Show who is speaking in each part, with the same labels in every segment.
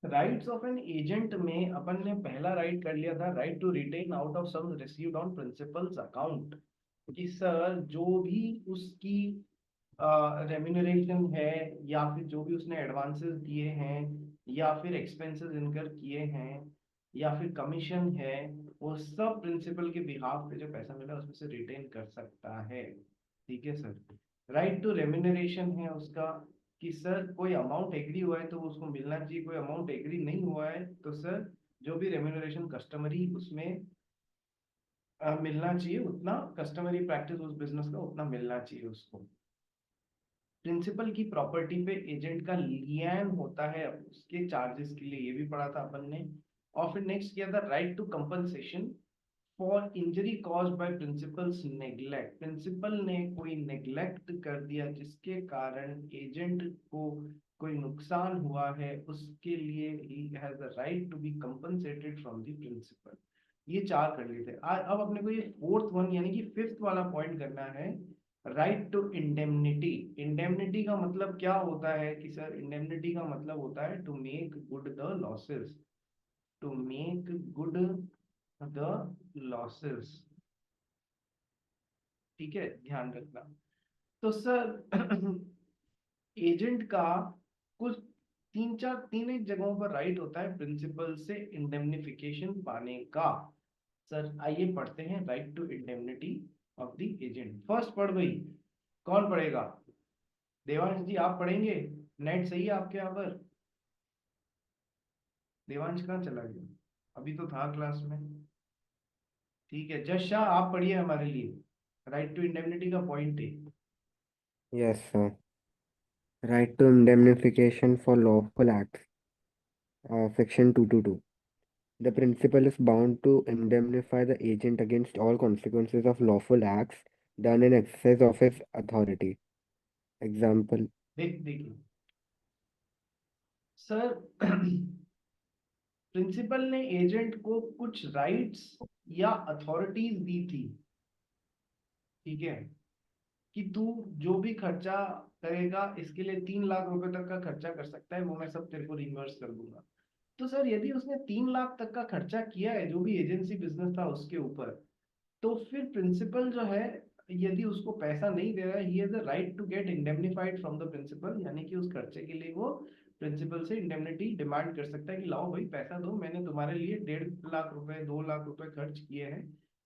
Speaker 1: Rights of an agent में अपन ने पहला राइट कर लिया था, right to retain out of sum received on principal's account, कि सर जो भी उसकी रेम्यूनरेशन है, या फिर जो भी उसने एडवांसेस दिए हैं, या फिर एक्सपेंसेस इनकर किए हैं, या फिर कमीशन है, वो सब प्रिंसिपल के बिहाफ पे जो पैसा मिला उसमें से रिटेन कर सकता है। ठीक है सर। राइट टू रेम्यूनरेशन है उसका, कि सर कोई अमाउंट एग्री हुआ है तो उसको मिलना चाहिए, कोई अमाउंट एग्री नहीं हुआ है तो सर जो भी रेम्यूनरेशन कस्टमरी उसमें मिलना चाहिए, उतना कस्टमरी प्रैक्टिस उस बिजनेस का उतना मिलना चाहिए उसको। प्रिंसिपल की प्रॉपर्टी पे एजेंट का लियन होता है उसके चार्जेस के लिए, ये भी पढ़ा था अपन ने। और फिर नेक्स्ट किया था right to compensation for injury caused by principal's neglect. Principal ने कोई नेग्लेक्ट कर दिया जिसके कारण एजेंट को कोई नुकसान हुआ है, उसके लिए he has the right to be compensated from the principal. ये चार कर लिए थे। अब अपने को ये फोर्थ वन यानी कि फिफ्थ वाला पॉइंट करना है, राइट टू इंडेमनिटी। इंडेमनिटी का मतलब क्या होता है कि सर इंडेमनिटी का मतलब होता है to make good the losses, to make good the losses. ठीक है, ध्यान रखना। तो सर एजेंट का कुछ तीन एक जगहों पर राइट होता है प्रिंसिपल से इंडेमनिफिकेशन पाने का। सर आइए पढ़ते हैं right to indemnity of the agent. First पढ़ भाई, कौन पढ़ेगा? देवांश जी आप पढ़ेंगे? नेट सही है आपके यहाँ पर? देवांश कहाँ चला गया? अभी तो था क्लास में। ठीक है, जश शाह आप पढ़िए हमारे लिए, राइट टू इंडेमनिटी का पॉइंट है।
Speaker 2: Yes, sir. Right to indemnification for lawful acts. Section 222. The principal is bound to indemnify the agent against all consequences of lawful acts done in excess of his authority. Example.
Speaker 1: देखिए sir principal ने agent को कुछ rights या authorities दी थी। ठीक है, कि तू जो भी खर्चा करेगा इसके लिए 3 लाख रुपए तक का खर्चा कर सकता है, वो मैं सब तेरे को रिimburse कर दूंगा। तो सर यदि उसने 3 लाख तक का खर्चा किया है जो भी एजेंसी बिजनेस था उसके ऊपर, तो फिर प्रिंसिपल जो है यदि उसको पैसा नहीं दे रहा है, he has the right to get indemnified from the principal, यानी कि उस खर्चे के लिए वो प्रिंसिपल से इंडेमनिटी डिमांड कर सकता है कि लाओ भाई पैसा दो, मैंने तुम्हारे लिए 1.5 लाख रुपए 2 लाख रुपए खर्च किए हैं,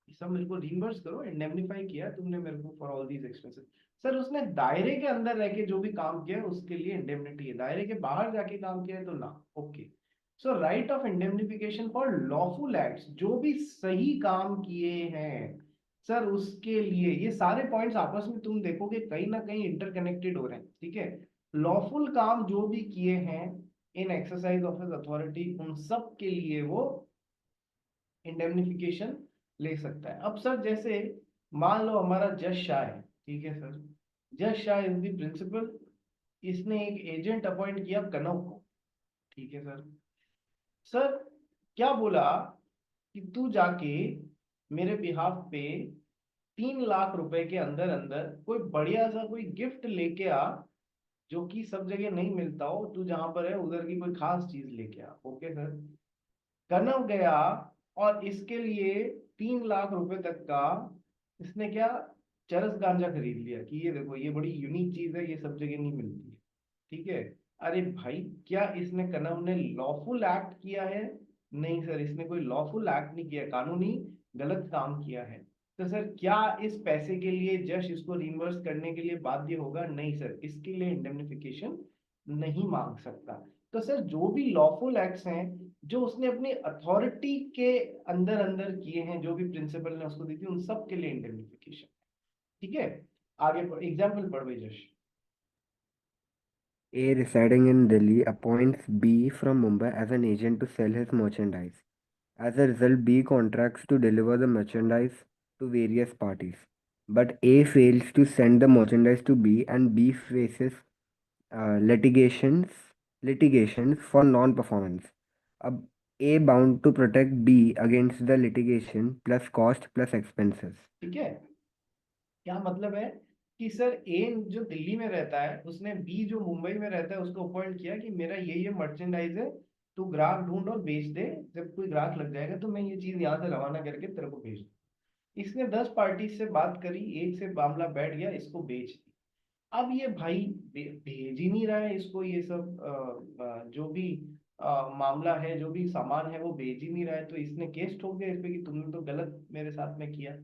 Speaker 1: ये सब मेरे को रिimburse करो, इंडेमनिफाई किया है तुमने मेरे को for all these expenses. Sir उसने दायरे के अंदर रह के जो भी काम किया है उसके लिए इंडेमनिटी है, दायरे के बाहर जाके काम किया है तो ना। Okay, so right of indemnification for lawful acts, जो भी सही काम किए हैं सर उसके लिए, ये सारे पॉइंट्स आपस में तुम देखोगे कहीं ना कहीं इंटरकनेक्टेड हो रहे हैं। ठीक है, लॉफुल काम जो भी किए हैं इन एक्सरसाइज ऑफ हिज अथॉरिटी, उन सब के लिए वो इंडेमनिफिकेशन ले सकता है। अब सर जैसे मान लो हमारा जज शाह है, ठीक है सर, जज शाह इज द प्रिंसिपल, इसने एक एजेंट अपॉइंट किया कनव को। ठीक है सर, सर क्या बोला कि तू जाके मेरे बिहाफ पे 3 लाख रुपए के अंदर अंदर कोई बढ़िया सा कोई गिफ्ट लेके आ, जो कि सब जगह नहीं मिलता हो, तू जहां पर है उधर की कोई खास चीज लेके आ। ओके सर, कनव गया और इसके लिए 3 लाख रुपए तक का इसने क्या, चरस गांजा खरीद लिया कि ये देखो ये बड़ी यूनिक चीज है, ये सब जगह नहीं मिलती है। ठीक है, अरे भाई क्या इसने कनव ने लॉफुल एक्ट किया है? नहीं सर, इसने कोई लॉफुल एक्ट नहीं किया, कानूनी गलत काम किया है। तो सर क्या इस पैसे के लिए जज इसको रिimburse करने के लिए बाध्य होगा? नहीं सर, इसके लिए इंडेमनिफिकेशन नहीं मांग सकता। तो सर जो भी लॉफुल एक्ट्स हैं जो उसने अपनी अथॉरिटी के अंदर अंदर किए हैं, जो भी प्रिंसिपल ने उसको दी थी, उन सब के लिए इंडेमनिफिकेशन। ठीक है, आगे एग्जाम्पल पढ़ भाई जश।
Speaker 2: A residing in Delhi appoints B from Mumbai as an agent to sell his merchandise. As a result, B contracts to deliver the merchandise to various parties. But A fails to send the merchandise to B, and B faces uh, litigations litigations for non-performance. अब A bound to protect B against the litigation plus cost plus expenses.
Speaker 1: ठीक है, क्या मतलब है कि sir ए जो दिल्ली में रहता है उसने बी जो मुंबई में रहता है उसको अपॉइंट किया कि मेरा ये मर्चेंडाइज है, तू ग्राहक ढूंढ और बेच दे, जब कोई ग्राहक लग जाएगा तो मैं ये चीज यहाँ से रवाना करके तेरे को भेज दूँ। इसने 10 पार्टी से बात करी, एक से मामला बैठ गया, इसको बेच दी। अब ये भाई भेज ही नहीं रहा है इसको, ये सब जो भी मामला है, जो भी सामान है वो भेज ही नहीं रहा है, तो इसने केस ठोक दिया इस पे कि तुमने तो गलत मेरे साथ में किया।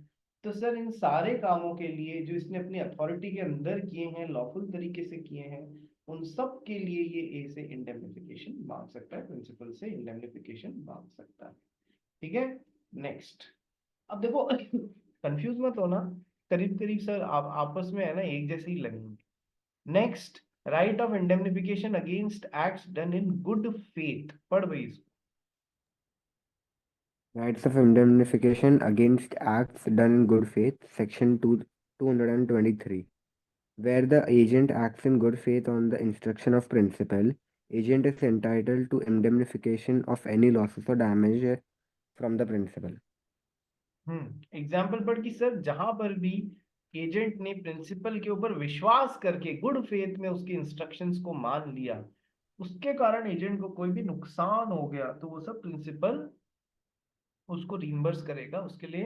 Speaker 1: तो सर इन सारे कामों के लिए जो इसने अपनी अथॉरिटी के अंदर किए हैं, लॉफुल तरीके से किए हैं, उन सब के लिए ये ए से इंडेमनिफिकेशन मांग सकता है, प्रिंसिपल से इंडेमनिफिकेशन मांग सकता है। ठीक है, नेक्स्ट। अब देखो कंफ्यूज मत होना, करीब करीब सर आप आपस में है ना एक जैसे ही लगेंगे। Next, right of indemnification against acts done in good faith, पढ़ भाई इसको।
Speaker 2: Rights of indemnification against acts done in good faith, section 223. Where the agent acts in good faith on the instruction of principal, agent is entitled to indemnification of any losses or damage from the principal.
Speaker 1: Example पढ़ कि sir जहां पर भी agent ने principal के ऊपर विश्वास करके गुड फेथ में उसके इंस्ट्रक्शंस को मान लिया, उसके कारण एजेंट को कोई भी नुकसान हो गया, तो वो सब प्रिंसिपल उसको रिइंबर्स करेगा, उसके लिए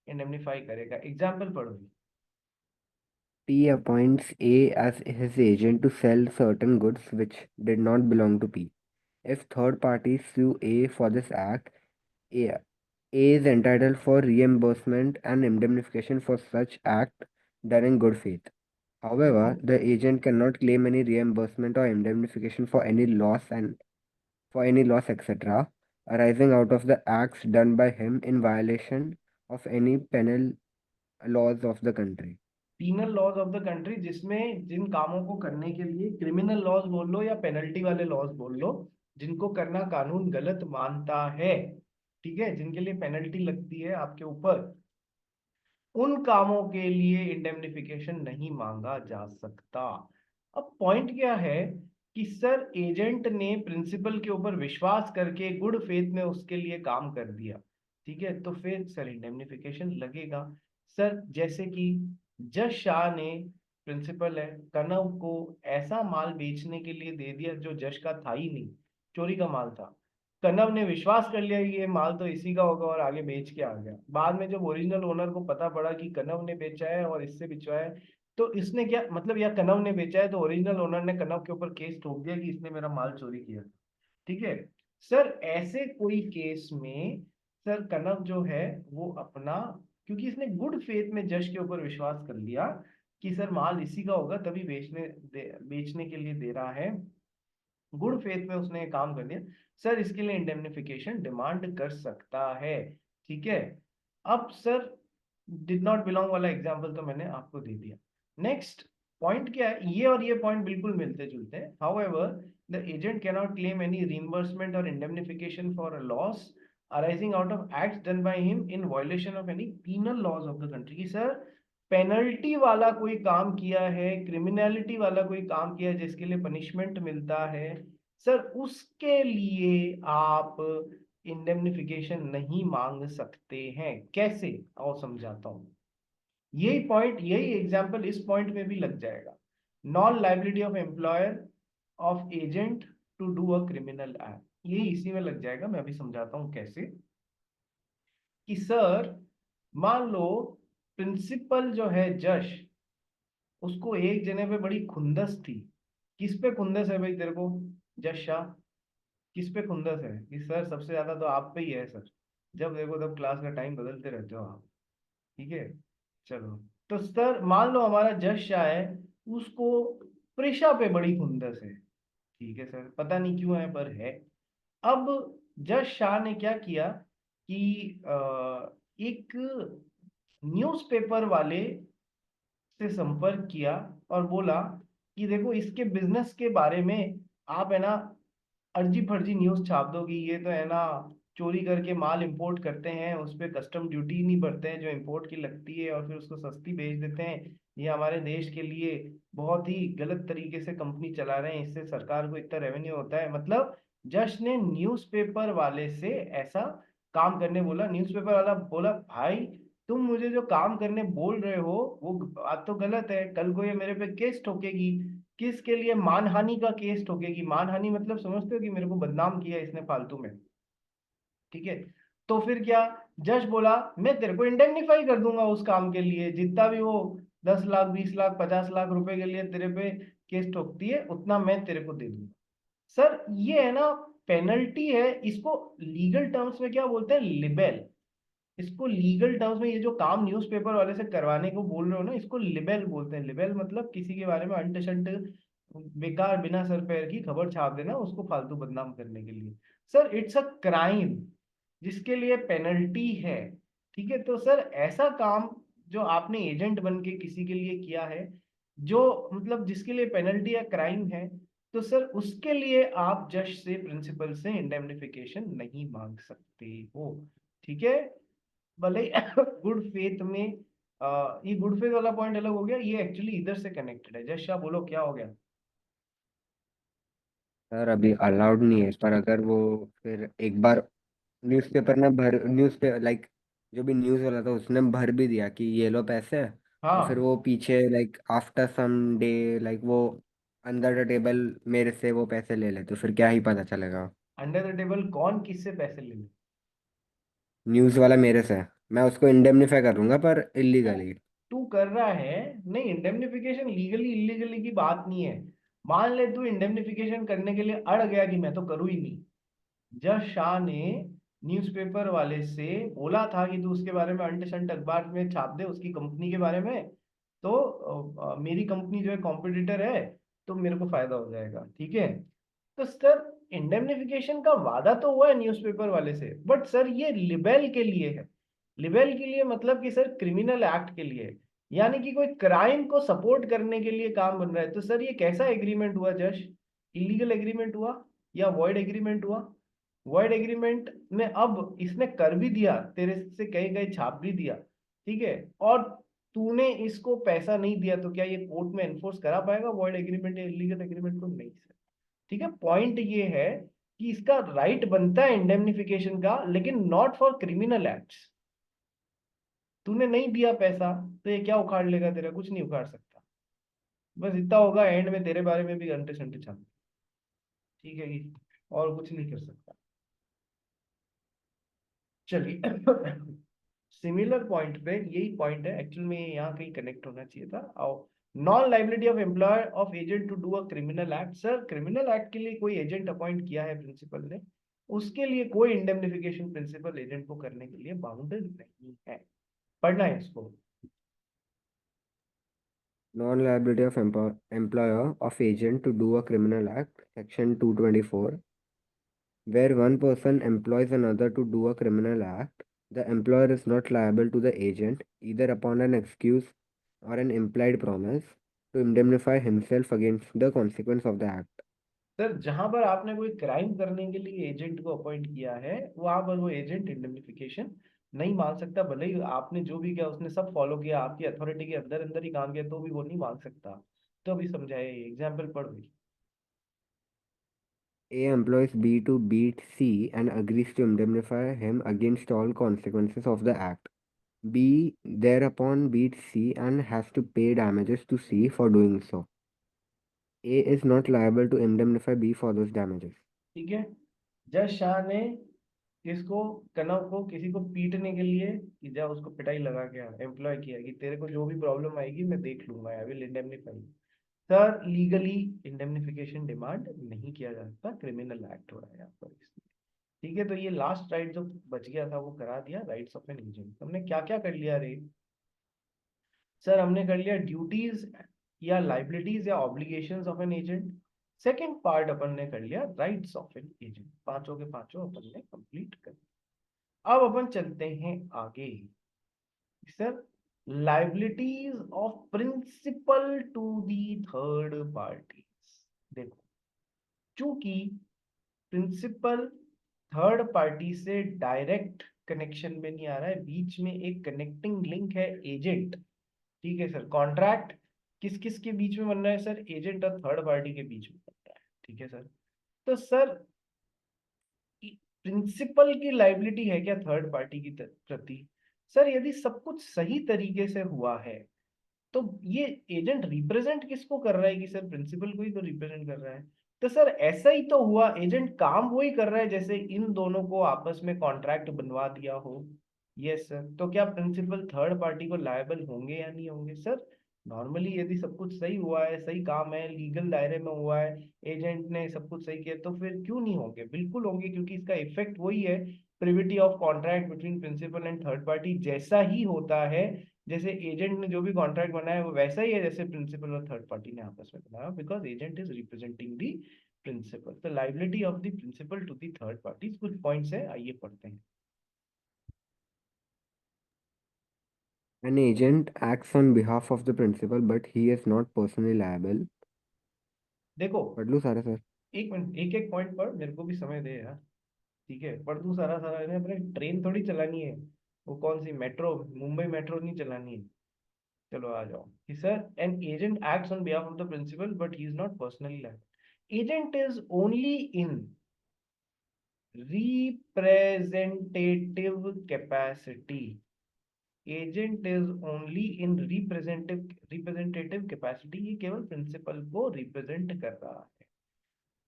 Speaker 1: इंडेमनिफाई करेगा। एग्जाम्पल पढ़ो।
Speaker 2: P appoints A as his agent to sell certain goods which did not belong to P. If third parties sue A for this act, A, A is entitled for reimbursement and indemnification for such act done in good faith.
Speaker 1: देखो
Speaker 2: However, the agent cannot claim any reimbursement or indemnification for any loss, etc., arising out of the acts done by him in violation of any penal laws of the country.
Speaker 1: Penal laws of the country, जिसमें जिन कामों को करने के लिए criminal laws बोल लो या penalty वाले लॉज बोल लो, जिनको करना कानून गलत मानता है, ठीक है, जिनके लिए पेनल्टी लगती है आपके ऊपर, उन कामों के लिए इंडेमनिफिकेशन नहीं मांगा जा सकता। अब पॉइंट क्या है कि सर एजेंट ने प्रिंसिपल के ऊपर विश्वास करके गुड फेथ में उसके लिए काम कर दिया, ठीक है, तो फिर सर इंडेमनिफिकेशन लगेगा। सर जैसे कि जस शाह ने, प्रिंसिपल है, कनव को ऐसा माल बेचने के लिए दे दिया जो जश का था ही नहीं, चोरी का माल था। कनव ने विश्वास कर लिया कि ये माल तो इसी का होगा और आगे बेच के आ गया। बाद में जब ओरिजिनल ओनर को पता पड़ा कि कनव ने बेचा है और इससे बिचवाया है, तो इसने क्या मतलब, या कनव ने बेचा है तो ओरिजिनल ओनर ने कनव के ऊपर केस ठोक दिया कि इसने मेरा माल चोरी किया। ठीक है सर, ऐसे कोई केस में सर कनव जो है वो अपना, क्योंकि इसने गुड फेथ में जज के ऊपर विश्वास कर लिया कि सर माल इसी का होगा तभी बेचने के लिए दे रहा है, गुड फेथ में उसने ये काम कर दिया, सर इसके लिए इंडेमनिफिकेशन डिमांड कर सकता है। ठीक है, अब सर डिड नॉट बिलोंग वाला एग्जांपल तो मैंने आपको दे दिया। नेक्स्ट पॉइंट क्या है, ये और ये पॉइंट बिल्कुल मिलते जुलते हैं। However the agent can not claim any reimbursement और indemnification for a loss arising out of acts done by him in violation of any penal laws of the country। कि सर पेनल्टी वाला कोई काम किया है, क्रिमिनलिटी वाला कोई काम किया है जिसके लिए पनिशमेंट मिलता है, सर उसके लिए आप इंडेमनिफिकेशन नहीं मांग सकते हैं। कैसे, आओ समझाता हूं। यही पॉइंट, यही एग्जांपल इस पॉइंट में भी लग जाएगा। Non liability of employer of agent to do a criminal act, यही इसी में लग जाएगा। मैं अभी समझाता हूं कैसे। कि सर मान लो प्रिंसिपल जो है जश, उसको एक जने पे बड़ी खुंदस थी। किस पे खुंदस है भाई तेरे को, जश शाह? किस पे खुंदस है कि सर सबसे ज्यादा तो आप पे ही है सर, जब देखो तब क्लास का टाइम बदलते रहते हो आप। ठीक है, चलो, तो सर मान लो हमारा जश शाह है, उसको प्रेशा पे बड़ी खुंदस है। ठीक है सर, पता नहीं क्यों है पर है। अब जश शाह ने क्या किया कि एक न्यूज़पेपर वाले से संपर्क किया और बोला कि देखो इसके बिजनेस के बारे में आप है ना अर्जी फर्जी न्यूज छाप दो कि ये तो है ना चोरी करके माल इंपोर्ट करते हैं, उस पे कस्टम ड्यूटी नहीं भरते हैं जो इंपोर्ट की लगती है और फिर उसको सस्ती बेच देते हैं। ये हमारे देश के लिए बहुत ही गलत तरीके से कंपनी चला रहे हैं, इससे सरकार को इतना रेवेन्यू होता है। मतलब जश ने न्यूज़पेपर वाले से ऐसा काम करने बोला। न्यूज़पेपर वाला बोला भाई तुम मुझे जो काम करने बोल रहे हो वो बात तो गलत है, कल को ये मेरे पे केस ठोकेगी। किसके लिए? मानहानि का केस ठोकेगी। मानहानि मतलब समझते हो कि मेरे को बदनाम किया इसने फालतू में, ठीक है। तो फिर क्या, जज बोला मैं तेरे को इंडेमनीफाई कर दूंगा उस काम के लिए, जितना भी वो 10 लाख 20 लाख 50 लाख रुपए के लिए तेरे पे केस ठोकती है उतना मैं तेरे को दे दूंगा। सर ये है ना पेनल्टी है, इसको लीगल टर्म्स में क्या बोलते हैं? लिबेल। इसको लीगल टर्म्स में, ये जो काम न्यूज़पेपर वाले से करवाने को बोल रहे हो ना, इसको लिबेल बोलते हैं। लिबेल मतलब किसी के बारे में अंट शंट बेकार बिना सर पैर की खबर छाप देना उसको फालतू बदनाम करने के लिए। सर इट्स अ क्राइम जिसके लिए पेनल्टी है, ठीक है। तो सर ऐसा काम जो आपने एजेंट बन के किसी के लिए किया है, जो मतलब जिसके लिए पेनल्टी या क्राइम है, तो सर उसके लिए आप जज से प्रिंसिपल से इंडेमनिफिकेशन नहीं मांग सकते हो, ठीक है। भले गुड फेथ में ये गुड फेथ वाला पॉइंट अलग हो गया, ये एक्चुअली इधर से कनेक्टेड है। जश शाह बोलो क्या हो गया?
Speaker 2: सर अभी अलाउड नहीं है, पर अगर वो फिर एक बार न्यूज़पेपर ने भर न्यूज़ पे लाइक जो भी न्यूज़ वाला था उसने भर भी दिया कि ये लो पैसे, और फिर
Speaker 1: हाँ,
Speaker 2: वो पीछे like after some day like वो अंडर द टेबल मेरे से वो पैसे ले ले, तो फिर क्या ही पता चलेगा।
Speaker 1: अंडर द टेबल कौन किससे पैसे ले ले?
Speaker 2: न्यूज़ वाला मेरे से, मैं उसको इंडेमनीफाई करूंगा पर
Speaker 1: तू
Speaker 2: इलीगली।
Speaker 1: तू कर रहा है? नहीं, इंडेमनिफिकेशन लीगली इलीगली की बात नहीं है। मान ले तू इंडेमनिफिकेशन करने के लिए अड़ गया कि मैं तो करूँ ही नहीं। जज शाह ने न्यूज़पेपर वाले से बोला था कि तू उसके बारे में अंट शंट अखबार में छाप दे उसकी कंपनी के बारे में, तो मेरी कंपनी जो है कॉम्पिटिटर है, तो मेरे को फायदा हो जाएगा, ठीक है। तो सर इंडेमनिफिकेशन का वादा तो हुआ है न्यूज़पेपर वाले से, बट सर ये लिबेल के लिए है। लिबेल के लिए मतलब कि सर क्रिमिनल एक्ट के लिए है। यानी कि कोई क्राइम को सपोर्ट करने के लिए काम बन रहा है। तो सर ये कैसा एग्रीमेंट हुआ जश? इलीगल एग्रीमेंट हुआ या वॉइड एग्रीमेंट हुआ? वर्ड एग्रीमेंट में अब इसने कर भी दिया, तेरे से कहीं कहीं छाप भी दिया, ठीक है, और तूने इसको पैसा नहीं दिया, तो क्या ये कोर्ट में एनफोर्स करा पाएगा वर्ड एग्रीमेंट या इलीगल एग्रीमेंट को? नहीं सर, ठीक है। पॉइंट ये है कि इसका राइट बनता है इंडेमनिफिकेशन का, लेकिन नॉट फॉर क्रिमिनल एक्ट्स। तूने नहीं दिया पैसा तो ये क्या उखाड़ लेगा तेरा? कुछ नहीं उखाड़ सकता। बस इतना होगा एंड में तेरे बारे में भी अंटे शंटे छाप, ठीक है कि, और कुछ नहीं कर सकता। चलिए सिमिलर पॉइंट पे यही पॉइंट है एक्चुअल में, यहाँ कहीं कनेक्ट होना चाहिए था। और non liability of employer of agent to do a criminal act. Sir criminal act के लिए कोई एजेंट अपॉइंट किया है प्रिंसिपल ने, उसके लिए कोई इंडेमनिफिकेशन प्रिंसिपल एजेंट को करने के लिए बाउंडेड नहीं है। पढ़ना है इसको।
Speaker 2: Non liability of employer of agent to do a criminal act, section 224. Where one person employs another to do a criminal act, the employer is not liable to the agent either upon an excuse or an implied promise to indemnify himself against the consequence of the act.
Speaker 1: Sir जहां पर आपने कोई crime करने के लिए agent को appoint किया है, वहां पर वो एजेंट इंडेमनिफिकेशन नहीं मांग सकता। भले ही आपने जो भी किया उसने सब फॉलो किया, आपकी अथॉरिटी के अंदर अंदर ही काम किया, तो भी वो नहीं मांग सकता। तो अभी समझाए, एग्जाम्पल पढ़ भी।
Speaker 2: A employs B to beat C and agrees to indemnify him against all consequences of the act. B thereupon beats C and has to pay damages to C for doing so. A is not liable to indemnify B for those damages.
Speaker 1: ठीक है। जज शाह ने किसको, कनव को किसी को पीटने के लिए, कि जा उसको पिटाई लगा के एम्प्लॉय किया कि तेरे को जो भी प्रॉब्लम आएगी मैं देख लूंगा, I will इंडेमनिफाई। Sir legally indemnification demand नहीं किया जा सकता, क्रिमिनल एक्ट हो रहा है यहाँ पर इसलिए। ठीक है, तो ये लास्ट राइट जो बच गया था वो करा दिया, राइट्स ऑफ एन एजेंट। हमने क्या क्या कर लिया रे? सर हमने कर लिया ड्यूटीज या लाइबिलिटीज या obligations of an agent. Second part अपन ने कर लिया राइट्स ऑफ एन एजेंट। पांचों के पांचों अपन ने कंप्लीट कर लिया। अब अपन चलते हैं आगे। Sir liabilities of principal to the third parties. देखो, चूंकि प्रिंसिपल थर्ड पार्टी से डायरेक्ट कनेक्शन में नहीं आ रहा है, बीच में एक कनेक्टिंग लिंक है एजेंट, ठीक है सर। कॉन्ट्रैक्ट किस किस के बीच में बन रहा है सर? एजेंट और थर्ड पार्टी के बीच में बन रहा है, ठीक है सर। तो सर प्रिंसिपल की लाइबिलिटी है क्या थर्ड पार्टी की प्रति? सर यदि सब कुछ सही तरीके से हुआ है, तो ये एजेंट रिप्रेजेंट किसको कर रहा है कि सर प्रिंसिपल को ही तो रिप्रेजेंट कर रहा है। तो सर ऐसा ही तो हुआ, एजेंट काम वही कर रहा है जैसे इन दोनों को आपस में कॉन्ट्रैक्ट बनवा दिया हो। यस सर, तो क्या प्रिंसिपल थर्ड पार्टी को लायबल होंगे या नहीं होंगे सर? नॉर्मली यदि सब कुछ सही हुआ है, सही काम है, लीगल दायरे में हुआ है, एजेंट ने सब कुछ सही किया, तो फिर क्यों नहीं होंगे? बिल्कुल होंगे, क्योंकि इसका इफेक्ट वही है, privity of contract between principal and third party जैसा ही होता है। जैसे एजेंट ने जो भी कॉन्ट्रैक्ट बनाया है वो वैसा ही है जैसे प्रिंसिपल और थर्ड पार्टी ने आपस में बनाया, because agent is representing the principal. The liability of the principal to the third party, कुछ पॉइंट्स है, आइए पढ़ते हैं।
Speaker 2: An agent acts on behalf of the principal, but he is not personally liable.
Speaker 1: देखो,
Speaker 2: पढ़ लूँ सारा सर?
Speaker 1: एक मिनट, एक एक पॉइंट पढ़, मेरे को भी समय दे यार। ठीक है, पढ़ दूं सारा सारा? इन्हें अपने ट्रेन थोड़ी चलानी है, वो कौन सी मेट्रो, मुंबई मेट्रो नहीं चलानी है। चलो आ जाओ कि sir an agent acts on behalf of the principal but he is not personally liable. Agent is only in representative capacity। Agent is only in representative capacity, ये केवल प्रिंसिपल को रिप्रेजेंट कर रहा है।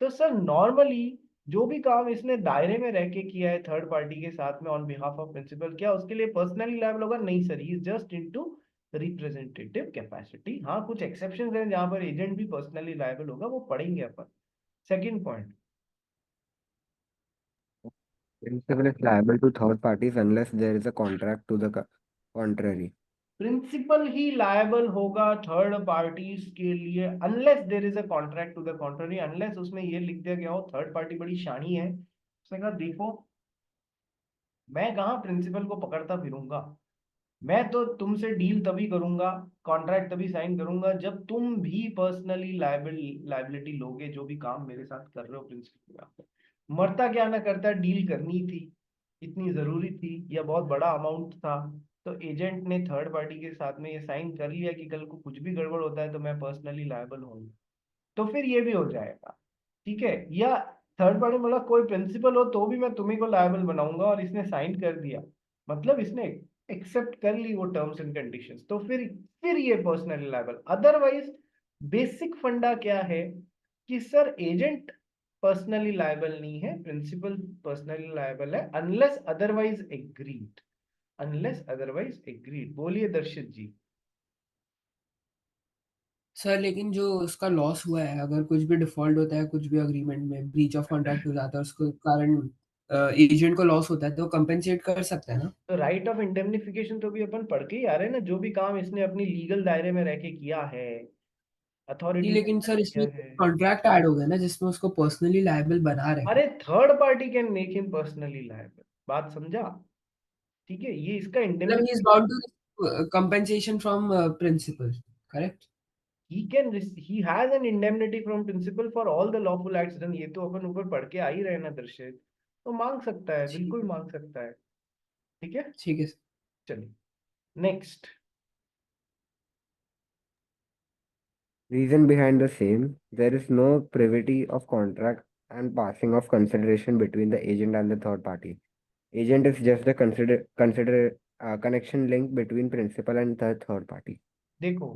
Speaker 1: तो सर नॉर्मली जो भी काम इसने दायरे में रह के किया है थर्ड पार्टी के साथ में ऑन बिहाफ ऑफ प्रिंसिपल, क्या उसके लिए पर्सनली लायबल होगा? नहीं sir, he is just into representative capacity. हाँ, कुछ एक्सेप्शंस हैं जहां पर एजेंट भी पर्सनली लायबल होगा, वो पढ़ेंगे अपन। Second point,
Speaker 2: Principal is liable to third parties unless there is a contract to the contrary.
Speaker 1: Principal ही लायबल होगा थर्ड पार्टीज के लिए unless there is a contract to the contrary. Unless उसमें ये लिख दिया गया हो, थर्ड पार्टी बड़ी शानी है, उसने कहा देखो मैं कहाँ प्रिंसिपल को पकड़ता फिरूंगा, मैं तो तुमसे डील तभी करूंगा, कॉन्ट्रैक्ट तभी साइन करूंगा जब तुम भी पर्सनली लाइबिलिटी लोगे जो भी काम मेरे साथ कर रहे हो प्रिंसिपल पे। मरता क्या ना करता, डील करनी थी, इतनी जरूरी थी या बहुत बड़ा अमाउंट था, तो एजेंट ने थर्ड पार्टी के साथ में ये साइन कर लिया कि कल को कुछ भी गड़बड़ होता है तो मैं पर्सनली लायबल हूँ, तो फिर ये भी हो जाएगा। ठीक है, या थर्ड पार्टी बोला कोई प्रिंसिपल हो तो भी मैं तुम्ही को लायबल बनाऊंगा, और इसने साइन कर दिया, मतलब इसने एक्सेप्ट कर ली वो टर्म्स एंड कंडीशंस, तो फिर ये पर्सनली लायबल। अदरवाइज बेसिक फंडा क्या है कि सर एजेंट पर्सनली लायबल नहीं है, प्रिंसिपल पर्सनली लायबल है unless otherwise agreed. Unless otherwise agreed, बोलिए दर्शित जी।
Speaker 3: सर लेकिन जो उसका लॉस हुआ है, अगर कुछ भी डिफॉल्ट होता है, कुछ भी अग्रीमेंट में ब्रीच ऑफ कॉन्ट्रैक्ट हो जाता है, उसको कारण एजेंट को लॉस होता है, तो कंपेंसेट कर सकता है ना?
Speaker 1: तो राइट ऑफ इंडेमनिफिकेशन तो भी अपन पढ़ के ही आ रहे हैं ना, जो भी काम इसने अपनी लीगल दायरे में रह के किया है,
Speaker 3: नहीं,
Speaker 1: अथॉरिटी
Speaker 3: लेकिन सर
Speaker 1: किया
Speaker 3: इसमें
Speaker 1: है।
Speaker 3: कॉन्ट्रैक्ट ऐड हो गया ना, जिसमें उसको पर्सनली लायबल बना रहे हैं।
Speaker 1: अरे third party can make him personally liable, बात समझा? ठीक है, ये इसका
Speaker 3: मतलब ही is
Speaker 1: indemnification.
Speaker 3: Bound to compensation from principal, correct?
Speaker 1: he has an indemnity from principal for all the lawful acts done, ये तो अपन ऊपर पढ़ के आ ही रहे हैं ना दर्शक, तो मांग सकता है,
Speaker 3: ठीक
Speaker 1: बिल्कुल मांग सकता है। ठीक है,
Speaker 3: ठीक है सर।
Speaker 1: चलिए next.
Speaker 2: Reason behind the same, there is no privity of contract and passing of consideration between the agent and the third party. Agent is just the connection link between principal and the third party.
Speaker 1: देखो,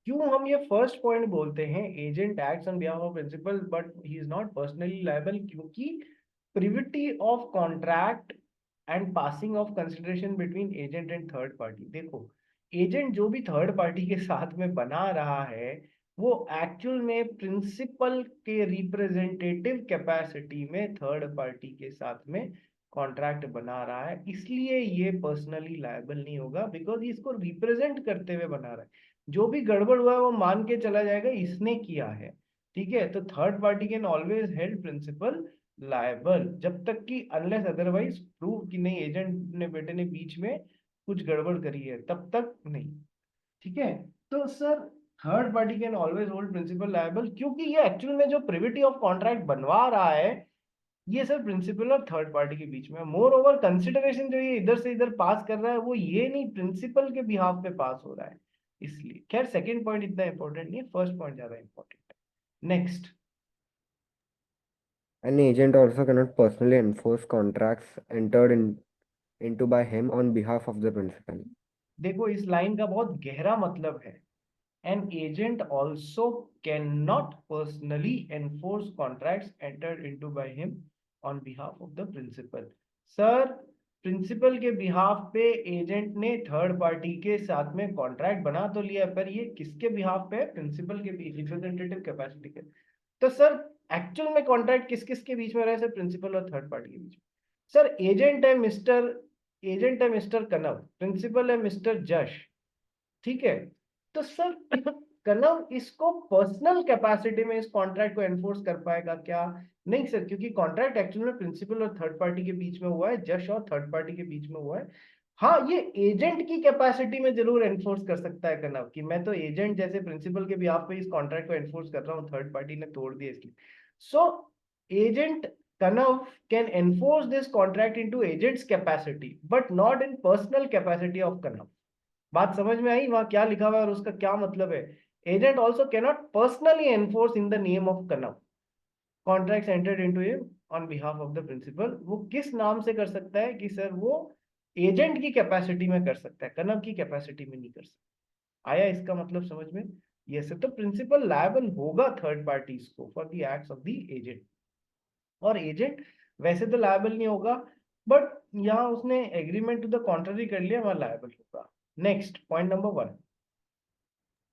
Speaker 1: क्यों हम ये first point बोलते हैं agent acts on behalf of principal but he is not personally liable, क्योंकि privity of contract and passing of consideration between agent and third party. देखो, agent जो भी थर्ड पार्टी के साथ में बना रहा है वो एक्चुअल में प्रिंसिपल के रिप्रेजेंटेटिव कैपेसिटी में थर्ड पार्टी के साथ में कॉन्ट्रैक्ट बना रहा है, इसलिए ये पर्सनली लायबल नहीं होगा, बिकॉज इसको रिप्रेजेंट करते हुए बना रहा है। जो भी गड़बड़ हुआ है वो मान के चला जाएगा इसने किया है। ठीक है, तो third party can always held principal liable जब तक कि अनलेस अदरवाइज प्रूव कि नहीं एजेंट ने बेटे ने बीच में कुछ गड़बड़ करी है, तब तक नहीं। ठीक है, तो sir third party can always hold principal liable, क्योंकि ये एक्चुअल में जो प्रिविटी ऑफ कॉन्ट्रैक्ट बनवा रहा है ये सर प्रिंसिपल और थर्ड पार्टी के बीच में। मोर ओवर कंसिडरेशन जो ये इधर से इधर पास कर रहा है वो ये नहीं प्रिंसिपल के बिहाफ पे पास हो रहा है, इसलिए। खैर सेकंड पॉइंट इतना इंपॉर्टेंट नहीं है, फर्स्ट पॉइंट ज्यादा इंपॉर्टेंट है। Next,
Speaker 2: An agent also cannot personally enforce contracts into by him on behalf of the principal.
Speaker 1: देखो इस लाइन का बहुत गहरा मतलब है। An agent also cannot personally enforce contracts entered into by him on behalf of the principal. Sir, principal के behalf पे agent ने थर्ड पार्टी के साथ में कॉन्ट्रैक्ट बना तो लिया, पर ये किसके बिहाफ पे है? प्रिंसिपल के रिप्रेजेंटेटिव कैपेसिटी के। तो सर एक्चुअल में कॉन्ट्रैक्ट किस किस के बीच में रहा है? सर प्रिंसिपल और थर्ड पार्टी के बीच में। सर एजेंट है मिस्टर कनव, प्रिंसिपल है मिस्टर जश, ठीक है। तो सर कनव इसको पर्सनल कैपेसिटी में इस कॉन्ट्रैक्ट को एनफोर्स कर पाएगा क्या? नहीं सर, क्योंकि कॉन्ट्रैक्ट एक्चुअल में प्रिंसिपल और थर्ड पार्टी के बीच में हुआ है, जश और थर्ड पार्टी के बीच में हुआ है। हाँ, ये एजेंट की कैपेसिटी में जरूर एनफोर्स कर सकता है कनव, कि मैं तो एजेंट जैसे प्रिंसिपल के बिहाफ पे इस कॉन्ट्रैक्ट को एनफोर्स कर रहा हूँ, थर्ड पार्टी ने तोड़ दिया इसलिए। सो एजेंट कनव can enforce this contract into agent's capacity but not in personal capacity of कनव। बात समझ में आई वहां क्या लिखा हुआ है और उसका क्या मतलब है? Agent also cannot personally enforce in the name of कनव contract entered into him on behalf of the principal. वो किस नाम से कर सकता है? कि सर वो एजेंट की कैपेसिटी में कर सकता है, कनव की कैपेसिटी में नहीं कर सकता। आया इसका मतलब समझ में? यस। तो प्रिंसिपल लायबल होगा थर्ड पार्टीज को for the acts of the agent, और एजेंट वैसे तो लायबल नहीं होगा, बट यहाँ उसने एग्रीमेंट टू द कॉन्ट्ररी कर लिया, वहां लायबल होगा। नेक्स्ट पॉइंट नंबर 1,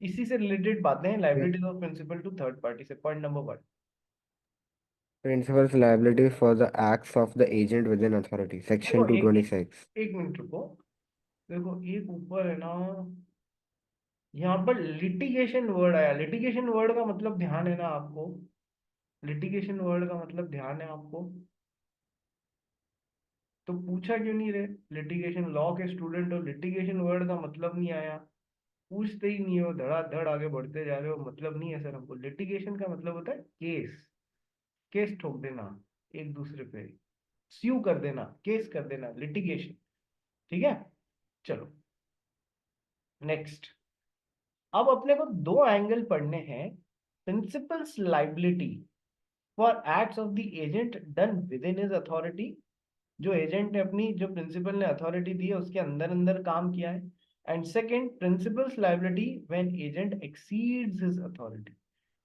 Speaker 1: इसी से रिलेटेड बातें हैं, liabilities of principal to third party से। Point number 1,
Speaker 2: Principal's liability for the acts of the agent within authority. Section
Speaker 1: देखो एक
Speaker 2: 226.
Speaker 1: एक मिनट रुको। देखो एक ऊपर है ना, यहाँ पर लिटिगेशन वर्ड आया। लिटिगेशन वर्ड का मतलब ध्यान है ना आपको? लिटिगेशन वर्ड का मतलब ध्यान है आपको? तो पूछा क्यों नहीं रहे? लिटिगेशन लॉ के स्टूडेंट हो, लिटिगेशन वर्ड का मतलब नहीं आया, पूछते ही नहीं हो, धड़ाधड़ आगे बढ़ते जा रहे हो। मतलब नहीं है सर हमको। लिटिगेशन का मतलब होता है केस, केस ठोक देना एक दूसरे पे, स्यू कर देना, केस कर देना, लिटिगेशन। ठीक है, चलो नेक्स्ट। अब अपने को दो एंगल पढ़ने हैं। Principles liability for acts of the agent done with in his authority, जो एजेंट ने अपनी, जो प्रिंसिपल ने अथॉरिटी दी है उसके अंदर अंदर काम किया है। And second, principal's liability when agent exceeds his authority.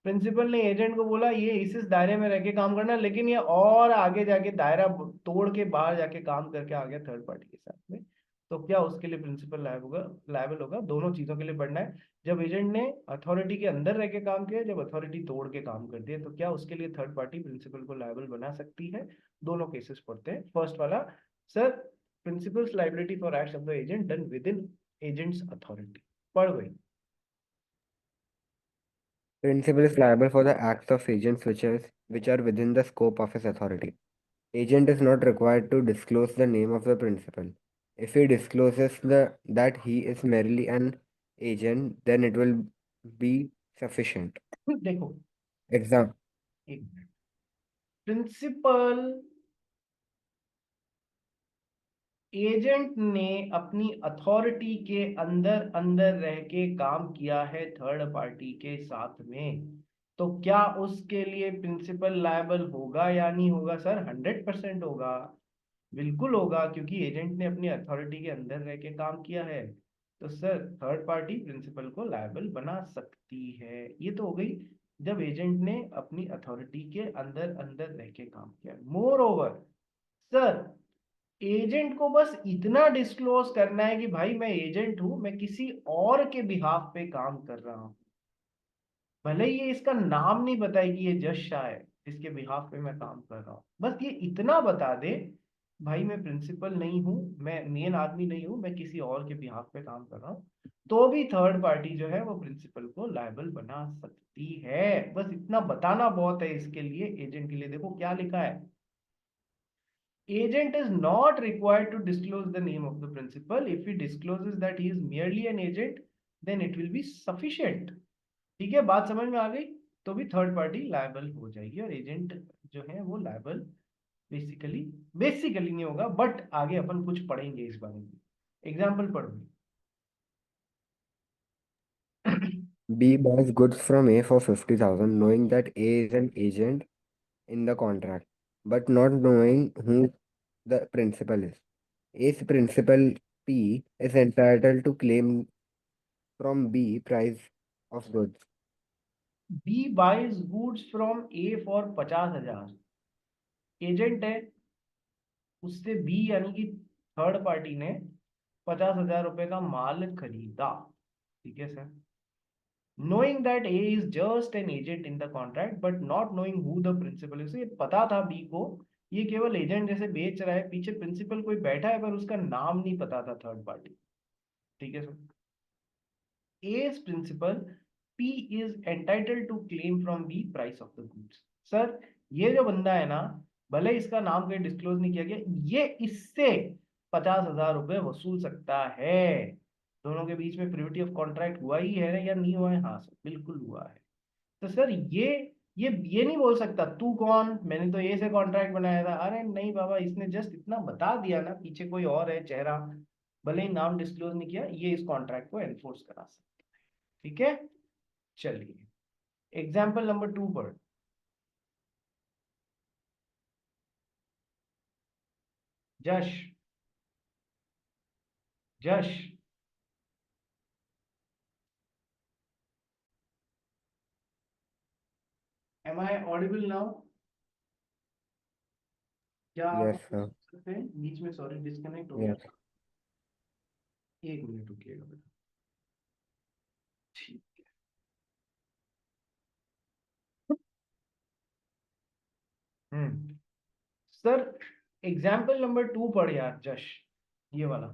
Speaker 1: Principal ने एजेंट को बोला ये इस दायरे में रह के काम करना, लेकिन ये और आगे जाके दायरा तोड़ के बाहर जाके काम करके आ गया थर्ड पार्टी के साथ में, तो क्या उसके लिए प्रिंसिपल लायबल होगा? दोनों चीजों के लिए पढ़ना है। जब एजेंट ने अथॉरिटी के अंदर रह के काम किया, जब अथॉरिटी तोड़ के काम कर दिया, तो क्या उसके लिए थर्ड पार्टी प्रिंसिपल को लायबल बना सकती है? दोनों केसेस पढ़ते हैं। फर्स्ट वाला, sir principles liability for acts of the agent done with in agents authority, पढ़ गई।
Speaker 2: Principal is liable for the acts of agents which are within the scope of his authority. Agent is not required to disclose the name of the principal. If he discloses that he is merely an agent, then it will be sufficient.
Speaker 1: देखो
Speaker 2: Exam.
Speaker 1: एक principal agent ने अपनी authority के अंदर अंदर रह के काम किया है थर्ड पार्टी के साथ में, तो क्या उसके लिए प्रिंसिपल लायबल होगा या नहीं होगा? सर 100% होगा, बिल्कुल होगा, क्योंकि एजेंट ने अपनी अथॉरिटी के अंदर रह के काम किया है। तो सर थर्ड पार्टी प्रिंसिपल को लायबल बना सकती है। ये तो हो गई जब एजेंट ने अपनी अथॉरिटी के अंदर अंदर रह के काम किया। मोर ओवर सर, एजेंट को बस इतना डिस्क्लोज करना है कि भाई मैं एजेंट हूं, मैं किसी और के बिहाफ पे काम कर रहा हूं, भले ही ये इसका नाम नहीं बताए कि ये जज शाह है जिसके बिहाफ पे मैं काम कर रहा हूँ, बस ये इतना बता दे भाई मैं प्रिंसिपल नहीं हूँ, मैं मेन आदमी नहीं हूँ, मैं किसी और के बिहाफ पे काम कर रहा हूँ, तो भी थर्ड पार्टी जो है वो प्रिंसिपल को लायबल बना सकती है। बस इतना बताना बहुत है इसके लिए, एजेंट के लिए। देखो क्या लिखा है, agent is not required to disclose the name of the principal. If he discloses that he is merely an agent, then it will be sufficient. ठीक है, बात समझ में आ गई? तो भी थर्ड पार्टी लायबल हो जाएगी, और एजेंट जो है वो लायबल बेसिकली बेसिकली नहीं होगा, बट आगे अपन कुछ पढ़ेंगे इस बारे में। एग्जाम्पल पढ़ो।
Speaker 2: B buys goods from A for 50,000, knowing that A is an agent in the contract, but not knowing who the principal is. A's principal P is entitled to claim from B price of goods.
Speaker 1: B buys goods from A for 50,000। Agent है, उससे B यानी कि third party ने 50,000 रुपए का माल खरीदा। ठीक है sir. knowing that A is just an agent in the contract but not knowing who the principal is। ये पता था B को ये केवल एजेंट जैसे बेच रहा है, पीछे प्रिंसिपल कोई बैठा है पर उसका नाम नहीं पता था थर्ड पार्टी। ठीक है sir. A's principal P is entitled to claim from B price of the goods। Sir ये जो बंदा है ना, भले इसका नाम कहीं डिस्क्लोज नहीं किया गया, ये इससे 50,000 रुपए वसूल सकता है। दोनों के बीच में प्रिविटी ऑफ कॉन्ट्रैक्ट हुआ ही है या नहीं हुआ है? हाँ सर बिल्कुल हुआ है। तो सर ये नहीं बोल सकता तू कौन, मैंने तो ए से कॉन्ट्रैक्ट बनाया था। अरे नहीं बाबा, इसने जस्ट इतना बता दिया ना, पीछे कोई और है चेहरा, भले ही नाम डिस्क्लोज नहीं किया, ये इस कॉन्ट्रैक्ट को एनफोर्स करा सकता है। ठीक है, चलिए एग्जाम्पल नंबर 2 पर। जश, जश, एम आई ऑडिबल नाउ? क्या आप
Speaker 2: Yes, sir.
Speaker 1: सुन सकते हैं? बीच में सॉरी डिस्कनेक्ट हो गया।
Speaker 2: Yes.
Speaker 1: एक मिनट रुकिएगा बेटा। ठीक। सर एग्जाम्पल नंबर 2 पढ़ यार जश, ये वाला।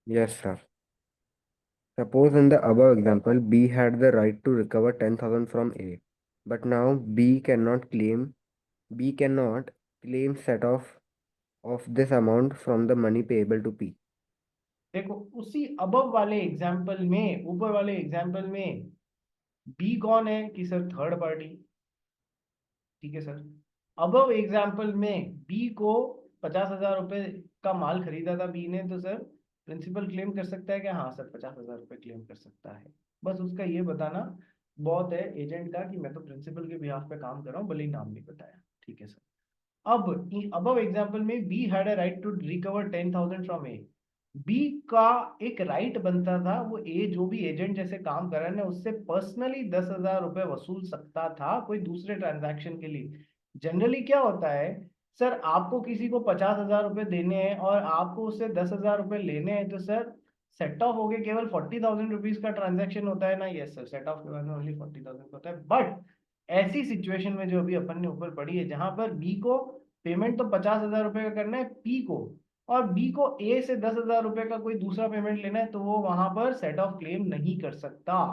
Speaker 2: Yes, sir. Suppose in the above example, B had the right to recover 10,000 from A, but now B cannot claim set off of this amount from the money payable to P.
Speaker 1: देखो उसी above वाले example में, ऊपर वाले example में B कौन है कि सर थर्ड पार्टी। ठीक है सर। अबव एग्जाम्पल में बी को 50,000 रुपए का माल खरीदा था बी ने, तो सर प्रिंसिपल क्लेम कर सकता है कि हाँ सर 50,000 रुपए क्लेम कर सकता है। बस उसका ये बताना बहुत है एजेंट का कि मैं तो प्रिंसिपल के बिहाफ पे काम कर रहा हूँ, भले ही नाम नहीं बताया। ठीक है सर। अब अबव एग्जाम्पल में B had a right to recover 10,000 from A. B का एक राइट बनता था, वो ए जो भी एजेंट जैसे काम कर रहा है ना, उससे पर्सनली 10,000 रुपए वसूल सकता था कोई दूसरे ट्रांजैक्शन के लिए। जनरली क्या होता है सर, आपको किसी को 50,000 रुपए देने हैं और आपको उससे 10,000 रुपए लेने हैं, तो सर सेट ऑफ हो गए केवल 40,000 रुपीज का ट्रांजैक्शन होता है ना। यस सर, सेट ऑफ के बाद में ओनली 40,000 होता है। बट ऐसी सिचुएशन में जो अभी अपन ने ऊपर पढ़ी है, जहां पर बी को पेमेंट तो 50,000 रुपए का करना है पी को, और बी को ए से 10,000 रुपए का कोई दूसरा पेमेंट लेना है, तो वो वहां पर सेट ऑफ क्लेम नहीं कर सकता।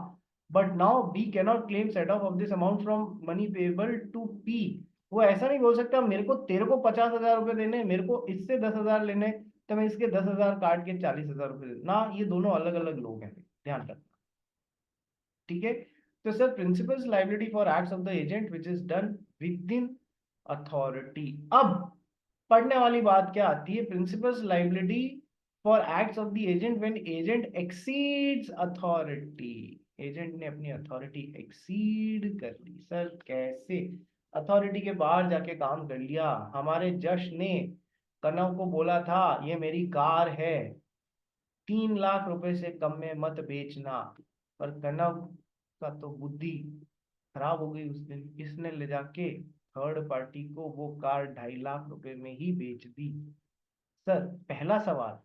Speaker 1: But now B cannot claim set off this amount from money payable to P. वो ऐसा नहीं बोल सकता मेरे को तेरे को 50,000 रुपए देने, मेरे को इससे 10,000 लेने, तो मैं इसके 10,000 काट के 40,000 रुपए ना। ये दोनों अलग अलग लोग हैं, ध्यान रखना। ठीक है। तो sir principles liability for acts of the agent which is done with in authority. अब पढ़ने वाली बात क्या आती है, principles liability for acts of the agent when agent exceeds authority. Agent ने अपनी अथॉरिटी एक्सीड कर ली। सर कैसे? अथॉरिटी के बाहर जाके काम कर लिया। हमारे जश ने कनव को बोला था ये मेरी कार है, 3 लाख रुपए से कम में मत बेचना, पर कनव का तो बुद्धि खराब हो गई उस दिन, इसने ले जाके थर्ड पार्टी को वो कार 2.5 लाख रुपए में ही बेच दी। सर पहला सवाल,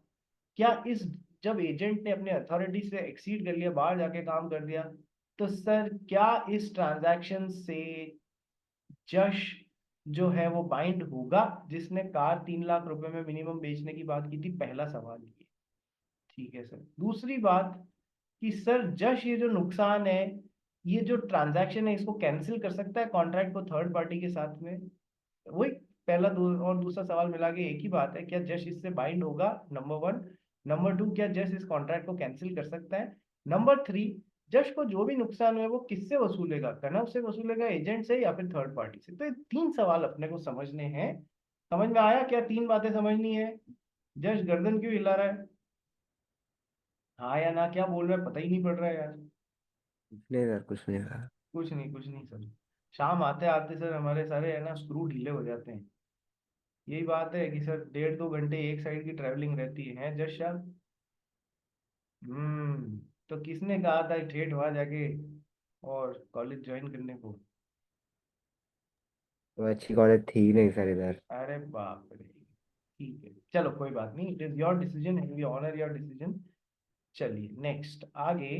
Speaker 1: क्या इस जब एजेंट ने अपने अथॉरिटी से एक्सीड कर लिया, बाहर जाके काम कर दिया, तो सर क्या इस ट्रांजैक्शन से जश जो है वो बाइंड होगा जिसने कार 3 लाख रुपए में मिनिमम बेचने की बात की थी? पहला सवाल ये। ठीक है सर। दूसरी बात कि सर जश ये जो नुकसान है, ये जो ट्रांजैक्शन है, इसको कैंसिल कर सकता है कॉन्ट्रैक्ट को थर्ड पार्टी के साथ में? वही पहला और दूसरा सवाल मिला के एक ही बात है, क्या जश इससे बाइंड होगा? नंबर 1। नंबर 2, क्या जश इस कॉन्ट्रैक्ट को कैंसिल कर सकता है? नंबर 3, जश को जो भी नुकसान हुआ वो किससे वसूलेगा? कनव से वसूलेगा, एजेंट से, या फिर थर्ड पार्टी से? तो ये 3 सवाल अपने को समझने हैं। समझ में आया क्या? 3 बातें समझनी है। जश गर्दन क्यों हिला रहा है? हाँ या ना, क्या बोल रहा है, पता ही नहीं पड़ रहा है यार।
Speaker 2: कुछ नहीं सर, कुछ नहीं सर।
Speaker 1: कुछ नहीं, कुछ नहीं सर। शाम आते आते सर हमारे सारे है ना स्क्रू ढीले हो जाते हैं। यही बात है कि सर 1.5-2 घंटे एक साइड की ट्रैवलिंग रहती है जस्ट यार। तो किसने कहा था ठेठ वहां जाके और कॉलेज ज्वाइन करने को?
Speaker 2: तो अच्छी कॉलेज थी नहीं सर इधर।
Speaker 1: अरे बाप रे। ठीक है, चलो कोई बात नहीं, it is your decision and we honour your decision. चलिए नेक्स्ट आगे।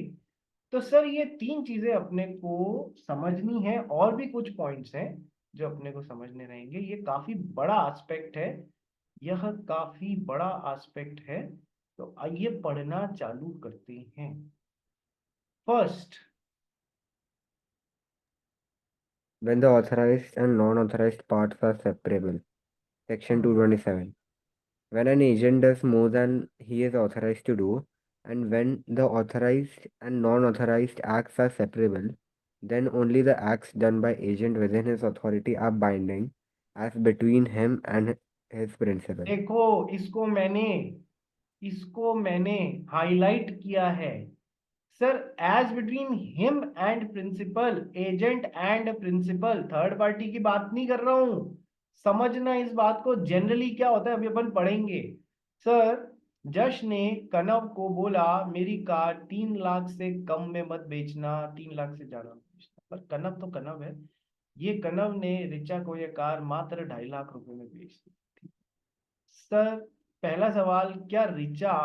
Speaker 1: तो सर ये तीन चीजें अपने को समझनी है, और भी कुछ पॉइंट्स हैं जो अपने को समझने रहेंगे। ये काफी बड़ा एस्पेक्ट है, यह काफी बड़ा एस्पेक्ट है। तो आइए पढ़ना चालू करते हैं। First,
Speaker 2: When the authorized and non-authorized parts are separable. Section 227. When an agent does more than he is authorized to do, and when the authorized and non-authorized acts are separable, then only the acts done by agent within his authority are binding, as between him and his principal.
Speaker 1: देखो इसको मैंने highlight किया है। Sir, as between him and principal, agent and principal, third party की बात नहीं कर रहा हूं। समझना इस बात को, जनरली क्या होता है अभी अपन पढ़ेंगे। सर, जश ने कनव को बोला मेरी कार 3 लाख से कम में मत बेचना, 3 लाख से ज्यादा मत बेचना। पर कनव तो कनव है, ये कनव ने ऋचा को ये कार मात्र 2.5 लाख रुपए में बेच दी। सर, पहला सवाल, क्या ऋचा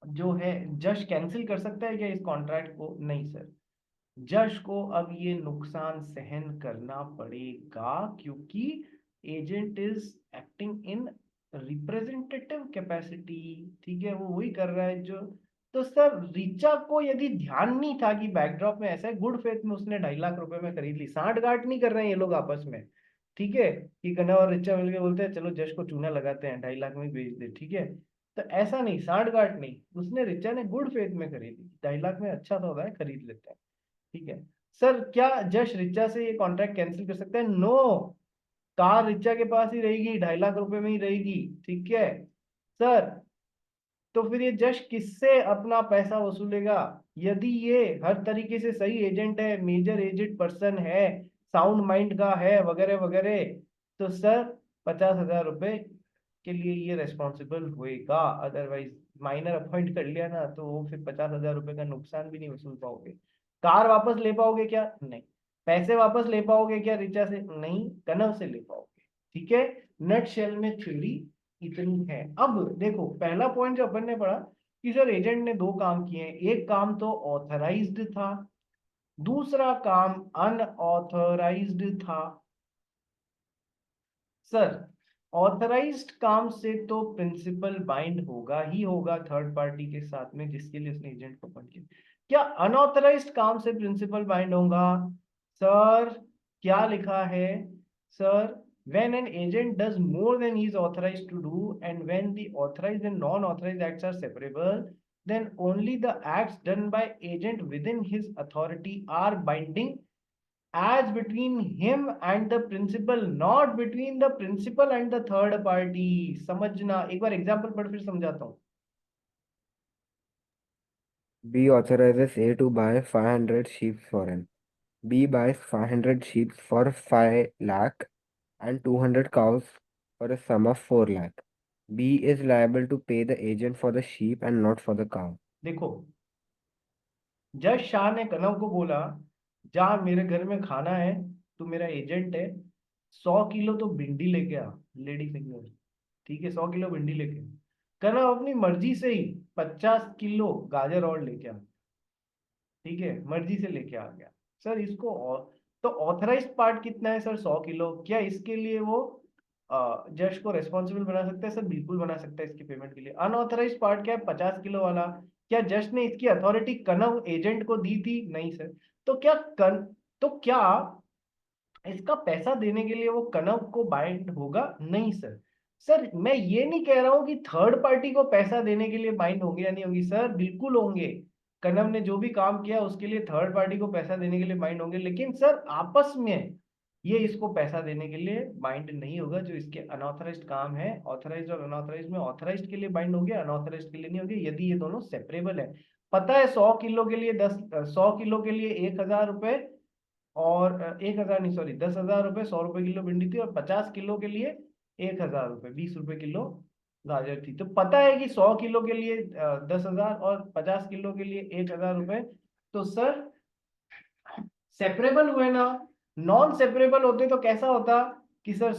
Speaker 1: जो है जश कैंसिल कर सकता है क्या इस कॉन्ट्रैक्ट को? नहीं सर, जश को अब ये नुकसान सहन करना पड़ेगा, क्योंकि agent is acting in representative capacity. ठीक है, वो वही कर रहा है जो। तो सर, ऋचा को यदि ध्यान नहीं था कि बैकड्रॉप में ऐसा है, गुड फेथ में उसने 2.5 लाख रुपए में खरीद ली, सांठ गांठ नहीं कर रहे हैं ये लोग आपस में। ठीक है, कि कन्ना और ऋचा मिलकर बोलते हैं चलो जश को चूना लगाते हैं, 2.5 लाख में बेच दे। ठीक है, तो ऐसा नहीं, सांठ गांठ नहीं, उसने ऋचा ने गुड फेथ में खरीदी, 2.5 लाख में अच्छा सौदा है, खरीद लेते हैं। ठीक है। सर, क्या जश ऋचा से ये कॉन्ट्रैक्ट कैंसिल कर सकता है? नो, कार ऋचा के पास ही रहेगी, 2.5 लाख रुपए में ही रहेगी। ठीक है सर, तो फिर ये जश किससे अपना पैसा वसूलेगा? यदि ये हर तरीके से सही एजेंट है, मेजर एजेंट पर्सन है, साउंड माइंड का है, वगैरह वगैरह, तो सर 50,000 रुपए के लिए ये रेस्पॉन्सिबल होएगा। अदरवाइज माइनर अपॉइंट कर लिया ना, तो वो फिर 50,000 रुपए का नुकसान भी नहीं वसूल पाओगे। कार वापस ले पाओगे क्या? नहीं। पैसे वापस ले पाओगे क्या ऋचा से? नहीं, कनव से ले पाओगे। ठीक है, नट शेल में थ्योरी इतनी है। अब देखो, पहला पॉइंट जो अपन ने पढ़ा कि सर एजेंट ने दो काम किए हैं, एक काम तो ऑथराइज्ड था, दूसरा काम अनऑथराइज्ड था। सर, ऑथराइज्ड काम से तो प्रिंसिपल बाइंड होगा ही होगा थर्ड पार्टी के साथ में, जिसके लिए उसने एजेंट को अपॉइंट किया। क्या अनऑथराइज्ड काम से प्रिंसिपल बाइंड होगा? सर, क्या लिखा है? Sir, when an agent does more than he is authorized to do, and when the authorized and non-authorized acts are separable, then only the acts done by agent within his authority are binding, as between him and the principal, not between the principal and the third party। समझना, एक बार example पढ़ फिर समझाता हूँ।
Speaker 2: B authorizes A to buy 500 sheep for him. B buys 500 sheep for 5 lakh and 200 cows for a sum of 4 lakh. B is liable to pay the agent for the sheep and not for the cow.
Speaker 1: देखो, जज शाह ने कनव को बोला जा मेरे घर में खाना है, तू मेरा एजेंट है, 100 किलो तो भिंडी लेके आ, लेडी फिंगर। ठीक है, 100 किलो भिंडी लेके आ। कनव अपनी मर्जी से ही 50 किलो गाजर और लेके आ। ठीक है, मर्जी से लेके आ गया। सर, इसको तो ऑथराइज्ड पार्ट कितना है सर? 100 किलो। क्या इसके लिए वो जज को रेस्पॉन्सिबल बना सकता है? सर बिल्कुल बना सकता है इसकी पेमेंट के लिए। अनऑथराइज्ड पार्ट क्या है? 50 किलो वाला। क्या जज ने इसकी अथॉरिटी कनव एजेंट को दी थी? नहीं सर। तो क्या इसका पैसा देने के लिए वो कनव को बाइंड होगा? नहीं सर। सर, मैं ये नहीं कह रहा हूं कि थर्ड पार्टी को पैसा देने के लिए बाइंड होंगे या नहीं होंगी। सर बिल्कुल होंगे, कनव ने जो भी काम किया उसके लिए थर्ड पार्टी को पैसा देने के लिए बाइंड होंगे, लेकिन सर आपस में ये इसको पैसा देने के लिए बाइंड नहीं होगा। जो इसके अनऑथराइज्ड काम है, ऑथराइज्ड और अनऑथराइज्ड में ऑथराइज्ड के लिए बाइंड होंगे, अनऑथराइज्ड के लिए नहीं होंगे, यदि ये दोनों सेपरेबल है। पता है, 100 किलो के लिए 100 किलो के लिए 1,000 रुपए, और 1,000 नहीं, सॉरी, 10,000 रुपए, 100 रुपए किलो भिंडी थी, और 50 किलो के लिए 1,000 रुपए, 20 रुपए किलो गाजर थी, तो पता है कि 100 किलो के लिए 10,000 और 50 किलो के लिए 1,000 रुपए। तो सर सेपरेबल हुए ना, नॉन सेपरेबल होते तो कैसा होता कि सर